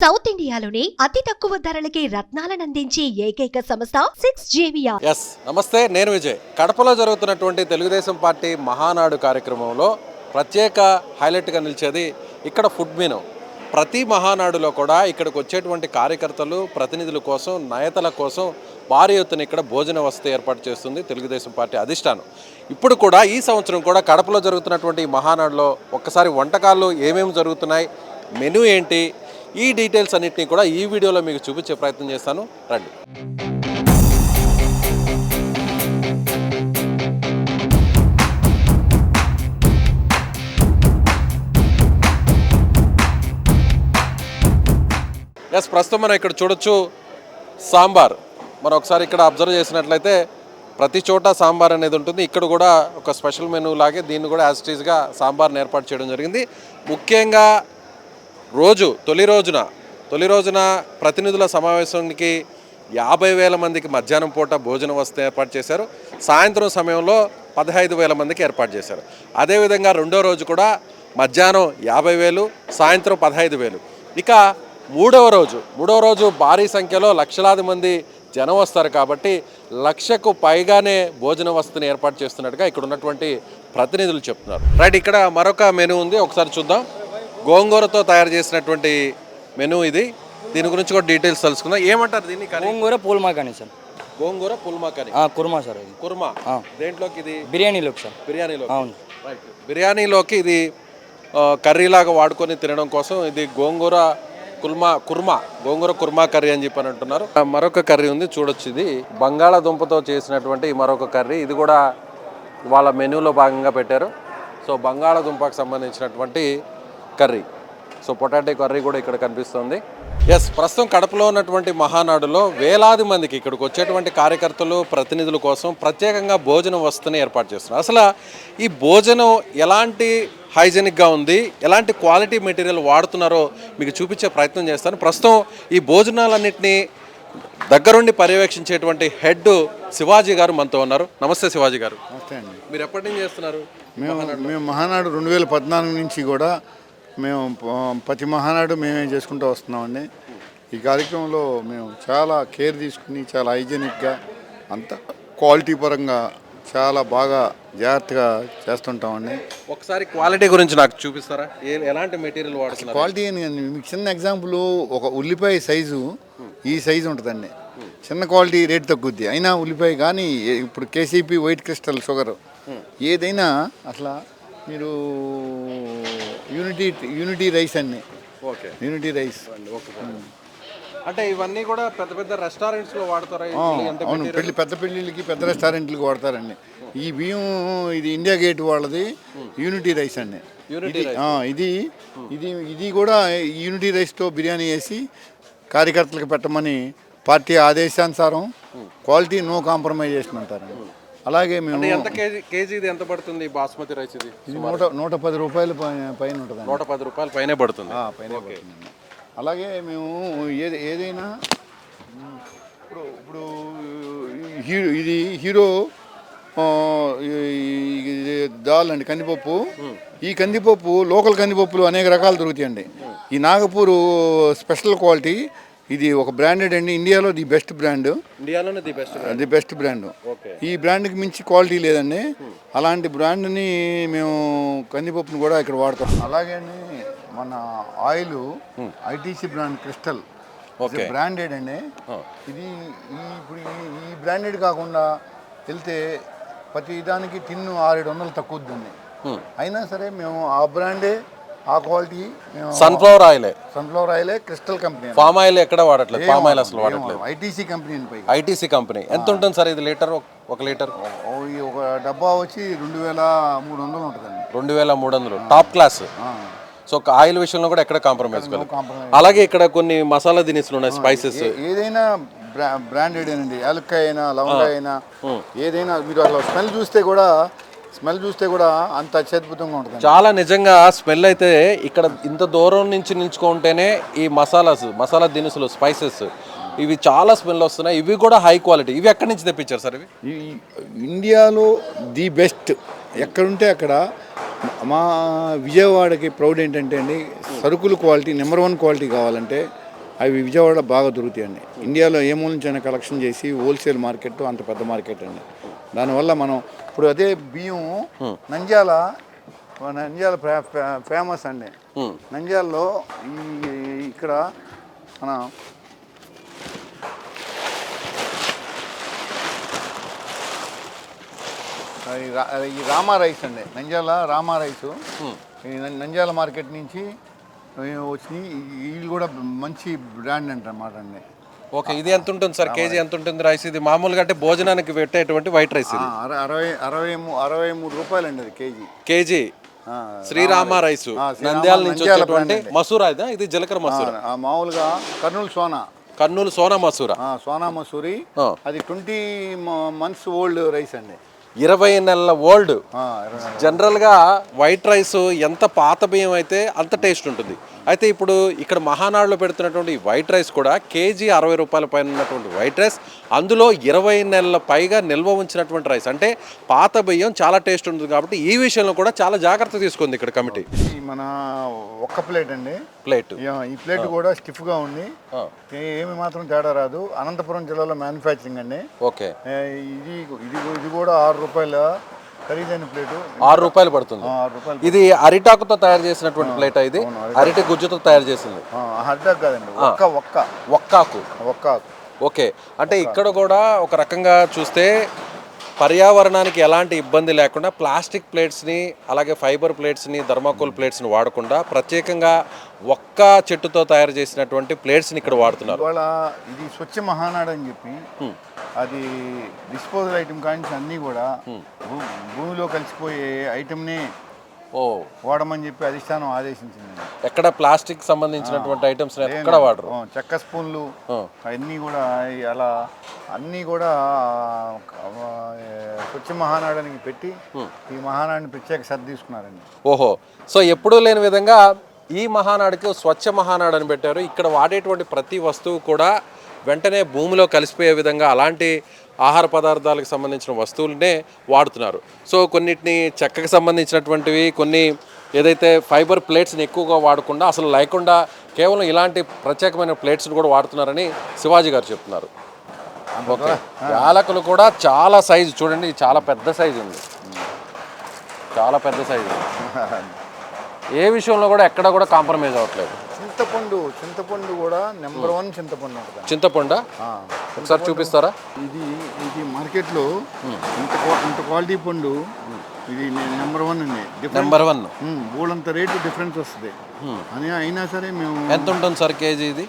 South ఇండియాలోని అతి తక్కువ ధరలకి రత్నాలను అందించే ఏకైక సంస్థ 6JVR. ఎస్ నమస్తే, నేను విజయ్. కడపలో జరుగుతున్నటువంటి తెలుగుదేశం పార్టీ మహానాడు కార్యక్రమంలో ప్రత్యేక హైలైట్గా నిలిచేది ఇక్కడ ఫుడ్ మెనూ. ప్రతి మహానాడులో కూడా ఇక్కడికి వచ్చేటువంటి కార్యకర్తలు ప్రతినిధుల కోసం, నేతల కోసం భారీ ఎత్తున ఇక్కడ భోజన వసతి ఏర్పాటు చేస్తుంది తెలుగుదేశం పార్టీ అధిష్టానం. ఇప్పుడు కూడా ఈ సంవత్సరం కూడా కడపలో జరుగుతున్నటువంటి ఈ మహానాడులో ఒక్కసారి వంటకాలు ఏమేమి జరుగుతున్నాయి, మెనూ ఏంటి, ఈ డీటెయిల్స్ అన్నింటినీ కూడా ఈ వీడియోలో మీకు చూపించే ప్రయత్నం చేస్తాను. రండి. ఎస్, ప్రస్తుతం మనం ఇక్కడ చూడొచ్చు సాంబార్. మనం ఒకసారి ఇక్కడ అబ్జర్వ్ చేసినట్లయితే ప్రతి చోట సాంబార్ అనేది ఉంటుంది. ఇక్కడ కూడా ఒక స్పెషల్ మెనూ లాగే దీన్ని కూడా యాజ్ ఇట్ ఈజ్గా సాంబార్ని ఏర్పాటు చేయడం జరిగింది. ముఖ్యంగా తొలి రోజున ప్రతినిధుల సమావేశానికి 50,000 మందికి మధ్యాహ్నం పూట భోజన వసతి ఏర్పాటు చేశారు. సాయంత్రం సమయంలో 15,000 మందికి ఏర్పాటు చేశారు. అదేవిధంగా రెండో రోజు కూడా మధ్యాహ్నం 50,000, సాయంత్రం 15,000. ఇక మూడవ రోజు భారీ సంఖ్యలో లక్షలాది మంది జనం వస్తారు కాబట్టి 1,00,000కు పైగానే భోజన వసతిని ఏర్పాటు చేస్తున్నట్టుగా ఇక్కడ ఉన్నటువంటి ప్రతినిధులు చెప్తున్నారు. రైట్, ఇక్కడ మరొక మెనూ ఉంది, ఒకసారి చూద్దాం. గోంగూరతో తయారు చేసినటువంటి మెనూ ఇది. దీని గురించి కూడా డీటెయిల్స్ తెలుసుకుందాం. ఏమంటారు దీన్ని? గోంగూర పూల్మా కానీ సార్. గోంగూర పుల్మా కర్రీ. కుర్మా సార్. ఇది కుర్మా. దేంట్లోకి? ఇది బిర్యానీలోకి సార్. బిర్యానీలో. అవును. రైట్, బిర్యానీలోకి ఇది కర్రీలాగా వాడుకొని తినడం కోసం ఇది గోంగూర కుర్మా కర్రీ అని చెప్పని అంటున్నారు. మరొక కర్రీ ఉంది, చూడొచ్చు. ఇది బంగాళాదుంపతో చేసినటువంటి మరొక కర్రీ. ఇది కూడా వాళ్ళ మెనూలో భాగంగా పెట్టారు. సో బంగాళాదుంపకు సంబంధించినటువంటి కర్రీ, సో పొటాటో కర్రీ కూడా ఇక్కడ కనిపిస్తుంది. ఎస్, ప్రస్తుతం కడపలో ఉన్నటువంటి మహానాడులో వేలాది మందికి ఇక్కడికి వచ్చేటువంటి కార్యకర్తలు ప్రతినిధుల కోసం ప్రత్యేకంగా భోజన వసతిని ఏర్పాటు చేస్తున్నారు. అసలు ఈ భోజనం ఎలాంటి హైజెనిక్గా ఉంది, ఎలాంటి క్వాలిటీ మెటీరియల్ వాడుతున్నారో మీకు చూపించే ప్రయత్నం చేస్తాను. ప్రస్తుతం ఈ భోజనాలన్నింటినీ దగ్గరుండి పర్యవేక్షించేటువంటి హెడ్ శివాజీ గారు మనతో ఉన్నారు. నమస్తే శివాజీ గారు. నమస్తే అండి. మీరు ఎప్పటి నుంచి చేస్తున్నారు? మేము మహానాడు 2014 నుంచి కూడా మేము ప్రతి మహానాడు మేమే చేసుకుంటూ వస్తున్నామండి. ఈ కార్యక్రమంలో మేము చాలా కేర్ తీసుకుని చాలా హైజెనిక్గా అంత క్వాలిటీ పరంగా చాలా బాగా జాగ్రత్తగా చేస్తుంటామండి. ఒకసారి క్వాలిటీ గురించి నాకు చూపిస్తారా? ఎలాంటి మెటీరియల్ వాడుతున్నారు? క్వాలిటీ మీకు చిన్న ఎగ్జాంపుల్, ఒక ఉల్లిపాయ సైజు ఈ సైజు ఉంటుందండి. చిన్న క్వాలిటీ రేట్ తగ్గుద్ది, అయినా ఉల్లిపాయ కానీ ఇప్పుడు కేసీపీ వైట్ క్రిస్టల్ షుగర్ ఏదైనా అట్లా మీరు యూనిటీ రైస్ అన్ని. Okay, unity rice. అంటే ఇవన్నీ కూడా పెద్ద పెద్ద రెస్టారెంట్స్లో వాడతారా? అవును, పెద్ద పెళ్ళిళ్ళకి పెద్ద రెస్టారెంట్లకి వాడతారండి. ఈ బియ్యం ఇది ఇండియా గేట్ వాళ్ళది యూనిటీ రైస్ అండి. ఇది కూడా యూనిటీ రైస్తో బిర్యానీ వేసి కార్యకర్తలకు పెట్టమని పార్టీ ఆదేశానుసారం క్వాలిటీ నో కాంప్రమైజేషన్ అంటారండి. అలాగే మేము కేజీ ఇది ఎంత పడుతుంది? బాస్మతి రైస్ ఇది 110 రూపాయలు పైన ఉంటుంది. 110 రూపాయలు పైనే పడుతుంది. అలాగే మేము ఏదైనా ఇప్పుడు ఇది హీరో దాల్ అండి, కందిపప్పు. ఈ కందిపప్పు లోకల్ కందిపప్పులు అనేక రకాలు దొరుకుతాయండి. ఈ నాగపూర్ స్పెషల్ క్వాలిటీ, ఇది ఒక బ్రాండెడ్ అండి. ఇండియాలో the best brand. The best brand. ఈ బ్రాండ్కి మించి క్వాలిటీ లేదండి. అలాంటి బ్రాండ్ని మేము కందిపప్పును కూడా ఇక్కడ వాడతాం. అలాగే మన oil ITC brand crystal branded అండి. ఇది ఇప్పుడు ఈ బ్రాండెడ్ కాకుండా వెళ్తే ప్రతి దానికి టిన్ను 600-700 తక్కువద్దండి. అయినా సరే మేము ఆ బ్రాండే, ఆ క్వాలిటీ. సన్ఫ్లవర్ ఆయిలే క్రిస్టల్ కంపెనీ. పామ్ ఆయిల్ ఎక్కడ వాడట్లేదు, పామ్ ఆయిల్ అసలు వాడట్లేదు. ITC company. ITC company. ఎంత ఉంటుంది సార్ ఇది లీటర్? ఒక లీటర్ ఒక డబ్బా వచ్చి 2,300 ఉంటుందండి. 2,300 టాప్ క్లాస్. సో ఆయిల్ విషయంలో కూడా ఎక్కడ కాంప్రమైజ్ కాదు. అలాగే ఇక్కడ కొన్ని మసాలా దినుసులు ఉన్నాయి, స్పైసెస్. ఏదైనా బ్రాండెడ్ అండి. యాలక్కాయ అయినా, లవంగాయ అయినా, ఏదైనా మీరు అలా స్మెల్ చూస్తే కూడా అంత అత్యద్భుతంగా ఉంటుంది. చాలా నిజంగా స్మెల్ అయితే ఇక్కడ ఇంత దూరం నుంచి నిల్చుకుంటేనే ఈ మసాలా దినుసులు, స్పైసెస్ ఇవి చాలా స్మెల్ వస్తున్నాయి. ఇవి కూడా హై క్వాలిటీ. ఇవి ఎక్కడి నుంచి తెప్పించారు సార్? ఇవి ఇండియాలో ది బెస్ట్. ఎక్కడుంటే అక్కడ మా విజయవాడకి ప్రౌడ్ ఏంటంటే అండి, సరుకులు క్వాలిటీ నెంబర్ 1 క్వాలిటీ కావాలంటే అవి విజయవాడలో బాగా దొరుకుతాయండి. ఇండియాలో ఏ మూల నుంచైనా కలెక్షన్ చేసి హోల్సేల్ మార్కెట్ అంత పెద్ద మార్కెట్ అండి. దానివల్ల మనం ఇప్పుడు అదే బియ్యం నంద్యాల ఫేమస్ అండి. నంద్యాలలో ఇక్కడ మన ఈ రామా రైస్ అండి, నంద్యాల రామా రైసు ఈ నంద్యాల మార్కెట్ నుంచి వచ్చి వీళ్ళు కూడా మంచి బ్రాండ్ అంటన్నమాట అండి. ఓకే, ఇది ఎంత ఉంటుంది సార్ కేజీ ఎంత ఉంటుంది రైస్? ఇది మామూలుగా అంటే భోజనానికి పెట్టేటువంటి వైట్ రైస్ ఇది 63 రూపాయలండి అది కేజీ శ్రీరామ రైసు నంద్యాల నుంచి వచ్చేటువంటి మసూరా ఇది జీలకర్ర మసూరా. మామూలుగా కర్నూలు సోనా మసూరా సోనా మసూరి అది 20 months ఓల్డ్ రైస్ అండి. 20 నెలల ఓల్డ్. జనరల్గా వైట్ రైస్ ఎంత పాత బియ్యం అయితే అంత టేస్ట్ ఉంటుంది. అయితే ఇప్పుడు ఇక్కడ మహానాడులో పెడుతున్నటువంటి వైట్ రైస్ కూడా కేజీ 60 రూపాయల పైన ఉన్నటువంటి వైట్ రైస్, అందులో 20 నెలల పైగా నిల్వ ఉంచినటువంటి రైస్, అంటే పాత బియ్యం చాలా టేస్ట్ ఉంటుంది. కాబట్టి ఈ విషయంలో కూడా చాలా జాగ్రత్త తీసుకుంది ఇక్కడ కమిటీ. మన ఒక్క ప్లేట్ అండి, ఈ ప్లేట్ కూడా స్టిఫ్గా ఉంది, ఏమి మాత్రం తేడా రాదు. అనంతపురం జిల్లాలో మ్యానుఫ్యాక్చరింగ్ అండి. ఓకే, ఇది కూడా 6 రూపాయల ఖరీదైన ప్లేటు, 6 రూపాయలు పడుతుంది. ఇది అరిటాకుతో తయారు చేసినటువంటి ప్లేట్, ఇది అరిటి గుజ్జుతో తయారు చేసింది. అరిటాకు కాదండి, ఒక్కాకు. ఓకే, అంటే ఇక్కడ కూడా ఒక రకంగా చూస్తే పర్యావరణానికి ఎలాంటి ఇబ్బంది లేకుండా ప్లాస్టిక్ ప్లేట్స్ని, అలాగే ఫైబర్ ప్లేట్స్ని, థర్మాకోల్ ప్లేట్స్ని వాడకుండా ప్రత్యేకంగా ఒక్క చెట్టుతో తయారు చేసినటువంటి ప్లేట్స్ని ఇక్కడ వాడుతున్నారు. ఇవాళ ఇది స్వచ్ఛ మహానాడు అని చెప్పి అది డిస్పోజల్ ఐటమ్ కానీ అన్నీ కూడా భూమిలో కలిసిపోయే ఐటమ్ని వాడమని చెప్పి అధిష్టానం ఆదేశించింది. ఎక్కడ ప్లాస్టిక్ సంబంధించినటువంటి ఐటమ్స్ ఎక్కడ వాడరు. చెక్క స్పూన్లు అవన్నీ కూడా అలా అన్నీ కూడా స్వచ్ఛ మహానాడానికి పెట్టి ఈ మహానాడిని ప్రత్యేక శ్రద్ధ తీసుకున్నారండి. ఓహో, సో ఎప్పుడూ లేని విధంగా ఈ మహానాడికి స్వచ్ఛ మహానాడు అని పెట్టారు. ఇక్కడ వాడేటువంటి ప్రతి వస్తువు కూడా వెంటనే భూమిలో కలిసిపోయే విధంగా అలాంటి ఆహార పదార్థాలకు సంబంధించిన వస్తువులనే వాడుతున్నారు. సో కొన్నిటిని చెక్కకు సంబంధించినటువంటివి, కొన్ని ఏదైతే ఫైబర్ ప్లేట్స్ని ఎక్కువగా వాడకుండా అసలు లేకుండా కేవలం ఇలాంటి ప్రత్యేకమైన ప్లేట్స్ని కూడా వాడుతున్నారని శివాజీ గారు చెప్తున్నారు. ఓకే, యాలకులు కూడా చాలా సైజు చూడండి, చాలా పెద్ద సైజు ఉంది, చాలా పెద్ద సైజు ఉంది. ఏ విషయంలో కూడా ఎక్కడ కూడా కాంప్రమైజ్ అవ్వట్లేదు. చింతపండు కూడా నెంబర్ 1 చింతపండు ఉంటుంది. చింతపండు ఒకసారి చూపిస్తారా? ఇది మార్కెట్లో ఇంత క్వాలిటీ పండు ఇది నెంబర్ 1 అండి. నెంబర్ 1 బోలంత రేటు డిఫరెన్స్ వస్తుంది అని అయినా సరే మేము. ఎంత ఉంటుంది సార్ కేజీ ఇది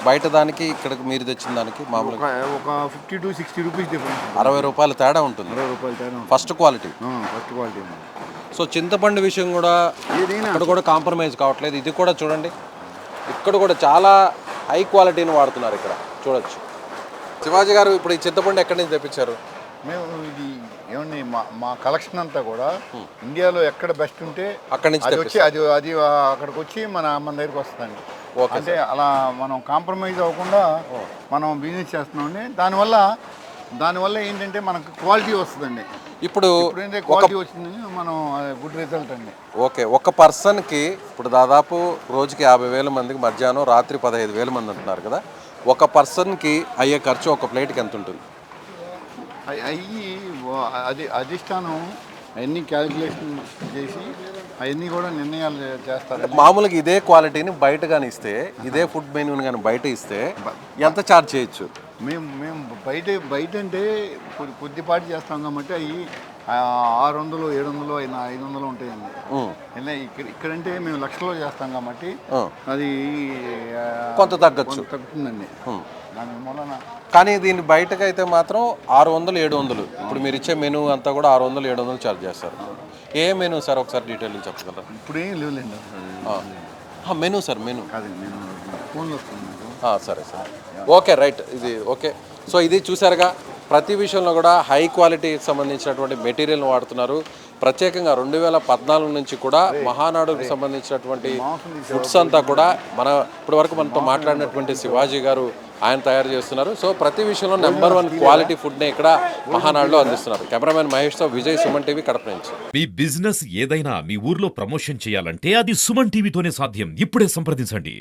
బయట దానికి ఇక్కడికి మీరు తెచ్చిన దానికి? మామూలుగా ఒక 50 to 60 రూపీస్ డిఫరెన్స్, 60 రూపాయలు తేడా ఉంటుంది. 60 రూపాయలు తేడా, ఫస్ట్ క్వాలిటీ. సో సో చింతపండు విషయం కూడా ఇక్కడ కూడా కాంప్రమైజ్ కావట్లేదు. ఇది కూడా చూడండి, ఇక్కడ కూడా చాలా హై క్వాలిటీని వాడుతున్నారు. ఇక్కడ చూడొచ్చు. శివాజీ గారు ఇప్పుడు ఈ చింతపండు ఎక్కడి నుంచి తెప్పించారు? మేము ఇది ఏమండి మా కలెక్షన్ అంతా కూడా ఇండియాలో ఎక్కడ బెస్ట్ ఉంటే అక్కడి నుంచి వచ్చి అది అక్కడికి వచ్చి మన దగ్గరికి వస్తుందండి. అంటే అలా మనం కాంప్రమైజ్ అవ్వకుండా మనం బిజినెస్ చేస్తున్నామండి. దానివల్ల ఏంటంటే మనకు క్వాలిటీ వస్తుందండి. ఇప్పుడు క్వాలిటీ వచ్చింది, మనం గుడ్ రిజల్ట్ అండి. ఓకే, ఒక పర్సన్కి ఇప్పుడు దాదాపు రోజుకి 50,000 మందికి మధ్యాహ్నం రాత్రి 15,000 మంది అంటున్నారు కదా, ఒక పర్సన్కి అయ్యే ఖర్చు ఒక ప్లేట్కి ఎంత ఉంటుంది? అది అధిష్టానం అవన్నీ క్యాలిక్యులేషన్ చేసి అవన్నీ కూడా నిర్ణయాలు చేస్తారు. మామూలుగా ఇదే క్వాలిటీని బయట కానీ ఇస్తే, ఇదే ఫుడ్ మెనూని కానీ బయట ఇస్తే ఎంత ఛార్జ్ చేయొచ్చు? మేము బయట అంటే కొద్దిపాటి చేస్తాం కాబట్టి అవి 600, 700, 500 ఉంటాయండి. ఇక్కడంటే మేము లక్షల్లో చేస్తాం కాబట్టి అది కొంత తగ్గుతుందండి. దాని మూలన కానీ దీన్ని బయటకు అయితే మాత్రం 600, 700. ఇప్పుడు మీరు ఇచ్చే మెనూ అంతా కూడా 600, 700 ఛార్జ్ చేస్తారు. ఏ మెనూ సార్ ఒకసారి డీటెయిల్ చెప్పగలరా? ఇప్పుడు ఏం లేవులేండి మెనూ సార్, మెనూ ఫోన్లో వస్తుంది. సరే సార్, ఓకే, రైట్. ఇది ఓకే. సో ఇది చూసారుగా, ప్రతి విషయంలో కూడా హై క్వాలిటీకి సంబంధించినటువంటి మెటీరియల్ని వాడుతున్నారు. ప్రత్యేకంగా 2014 నుంచి కూడా మహానాడుకు సంబంధించినటువంటి ఫుడ్స్ అంతా కూడా ఇప్పటి వరకు మనతో మాట్లాడినటువంటి శివాజీ గారు ఆయన తయారు చేస్తున్నారు. సో ప్రతి విషయంలో నెంబర్ 1 క్వాలిటీ ఫుడ్ని ఇక్కడ మహానాడులో అందిస్తున్నారు. కెమెరామెన్ మహేష్తో విజయ్, సుమన్ టీవీ, కడప నుంచి. మీ బిజినెస్ ఏదైనా మీ ఊర్లో ప్రమోషన్ చేయాలంటే అది సుమన్ టీవీతోనే సాధ్యం. ఇప్పుడే సంప్రదించండి.